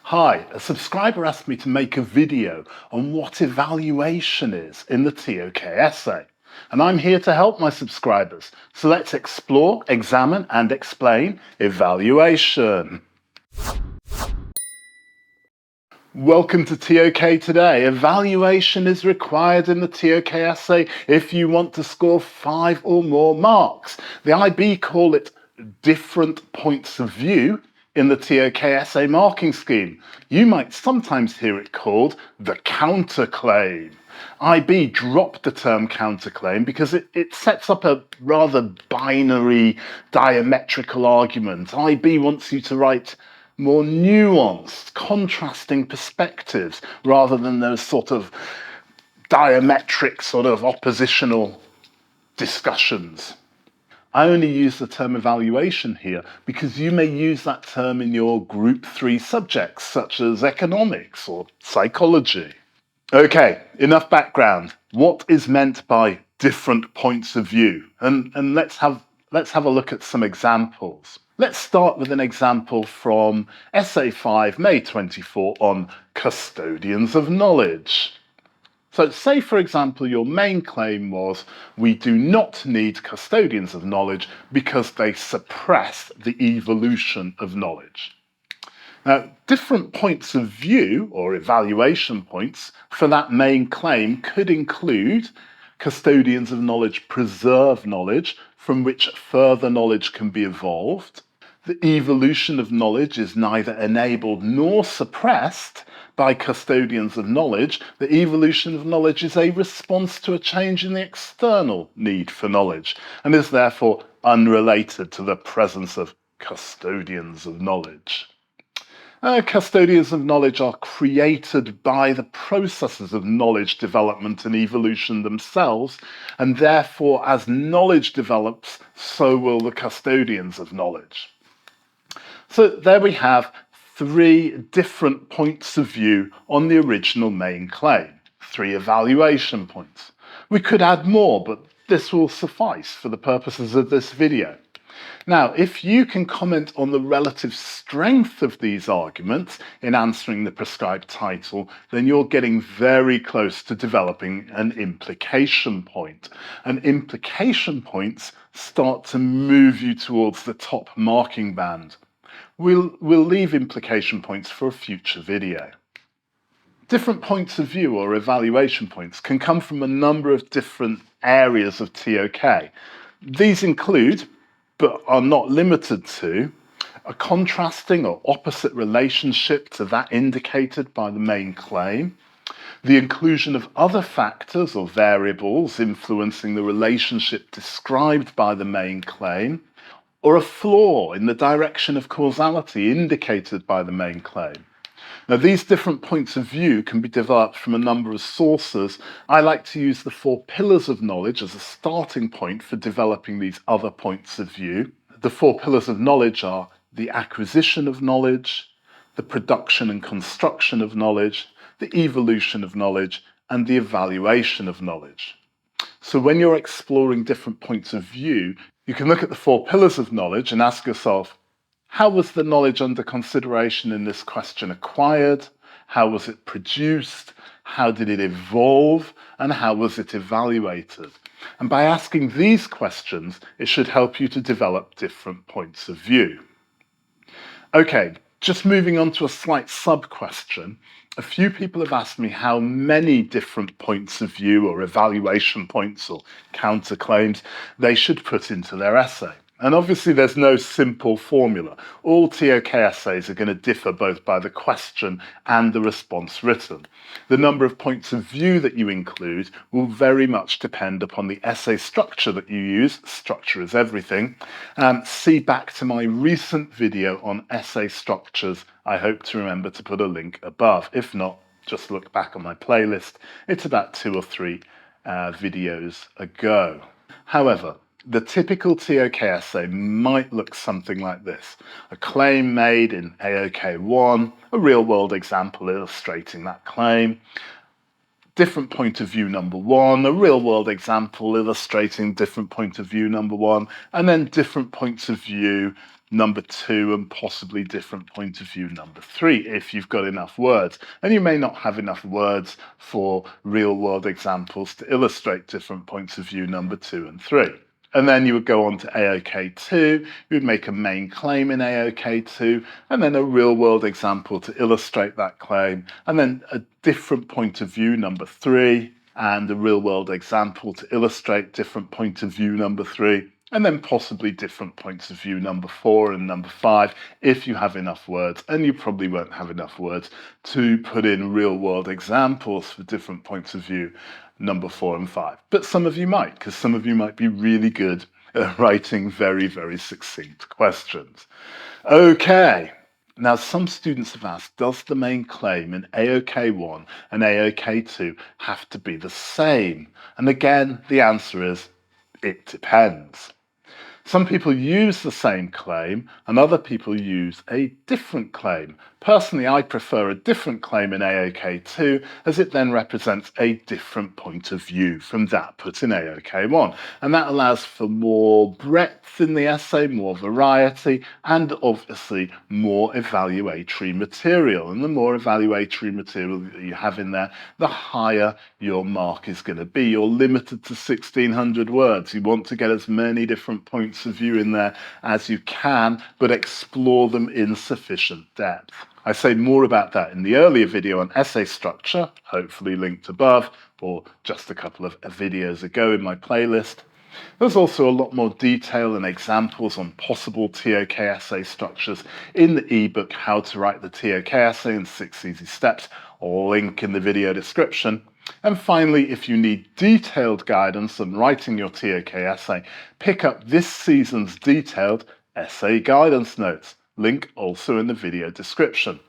Hi, a subscriber asked me to make a video on what evaluation is in the TOK essay. And I'm here to help my subscribers. So let's explore, examine and explain evaluation. Welcome to TOK Today. Evaluation is required in the TOK essay if you want to score 5 or more marks. The IB call it different points of view in the TOK essay marking scheme. You might sometimes hear it called the counterclaim. IB dropped the term counterclaim because it sets up a rather binary diametrical argument. IB wants you to write more nuanced, contrasting perspectives rather than those sort of diametric, sort of oppositional discussions. I only use the term evaluation here because you may use that term in your group 3 subjects such as economics or psychology. Okay, enough background. What is meant by different points of view? And let's have a look at some examples. Let's start with an example from Essay 5, May 24 on custodians of knowledge. So say, for example, your main claim was, we do not need custodians of knowledge because they suppress the evolution of knowledge. Now, different points of view, or evaluation points, for that main claim could include custodians of knowledge preserve knowledge from which further knowledge can be evolved. The evolution of knowledge is neither enabled nor suppressed by custodians of knowledge. The evolution of knowledge is a response to a change in the external need for knowledge and is therefore unrelated to the presence of custodians of knowledge. Custodians of knowledge are created by the processes of knowledge development and evolution themselves, and therefore as knowledge develops, so will the custodians of knowledge. So there we have 3 different points of view on the original main claim, 3 evaluation points. We could add more, but this will suffice for the purposes of this video. Now, if you can comment on the relative strength of these arguments in answering the prescribed title, then you're getting very close to developing an implication point. And implication points start to move you towards the top marking band. We'll leave implication points for a future video. Different points of view or evaluation points can come from a number of different areas of TOK. These include, but are not limited to, a contrasting or opposite relationship to that indicated by the main claim, the inclusion of other factors or variables influencing the relationship described by the main claim, or a flaw in the direction of causality indicated by the main claim. Now, these different points of view can be developed from a number of sources. I like to use the 4 pillars of knowledge as a starting point for developing these other points of view. The 4 pillars of knowledge are the acquisition of knowledge, the production and construction of knowledge, the evolution of knowledge, and the evaluation of knowledge. So when you're exploring different points of view, you can look at the 4 pillars of knowledge and ask yourself, how was the knowledge under consideration in this question acquired? How was it produced? How did it evolve? And how was it evaluated? And by asking these questions, it should help you to develop different points of view. Okay, just moving on to a slight sub-question. A few people have asked me how many different points of view or evaluation points or counterclaims they should put into their essay. And obviously there's no simple formula. All TOK essays are going to differ both by the question and the response written. The number of points of view that you include will very much depend upon the essay structure that you use. Structure is everything. See back to my recent video on essay structures. I hope to remember to put a link above. If not, just look back on my playlist. It's about 2 or 3 videos ago. However, the typical TOK essay might look something like this. A claim made in AOK 1, a real-world example illustrating that claim. Different point of view number 1, a real-world example illustrating different point of view number 1, and then different points of view number 2 and possibly different point of view number 3 if you've got enough words. And you may not have enough words for real world examples to illustrate different points of view number 2 and 3. And then you would go on to AOK2, you would make a main claim in AOK2, and then a real world example to illustrate that claim, and then a different point of view number 3, and a real world example to illustrate different point of view number 3, and then possibly different points of view number 4 and number 5 if you have enough words, and you probably won't have enough words to put in real world examples for different points of view number 4 and 5. But some of you might, because some of you might be really good at writing very, very succinct questions. Okay. Now, some students have asked, does the main claim in AOK1 and AOK2 have to be the same? And again, the answer is, it depends. Some people use the same claim and other people use a different claim. Personally, I prefer a different claim in AOK2 as it then represents a different point of view from that put in AOK1. And that allows for more breadth in the essay, more variety, and obviously more evaluatory material. And the more evaluatory material that you have in there, the higher your mark is going to be. You're limited to 1,600 words. You want to get as many different points of view in there as you can, but explore them in sufficient depth. I say more about that in the earlier video on essay structure, hopefully linked above, or just a couple of videos ago in my playlist. There's also a lot more detail and examples on possible TOK essay structures in the ebook How to Write the TOK Essay in 6 Easy Steps, link in the video description. And finally, if you need detailed guidance on writing your TOK essay, pick up this season's detailed essay guidance notes, link also in the video description.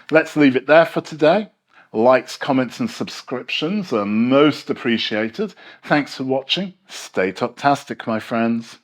Let's leave it there for today. Likes, comments and subscriptions are most appreciated. Thanks for watching. Stay top-tastic, my friends.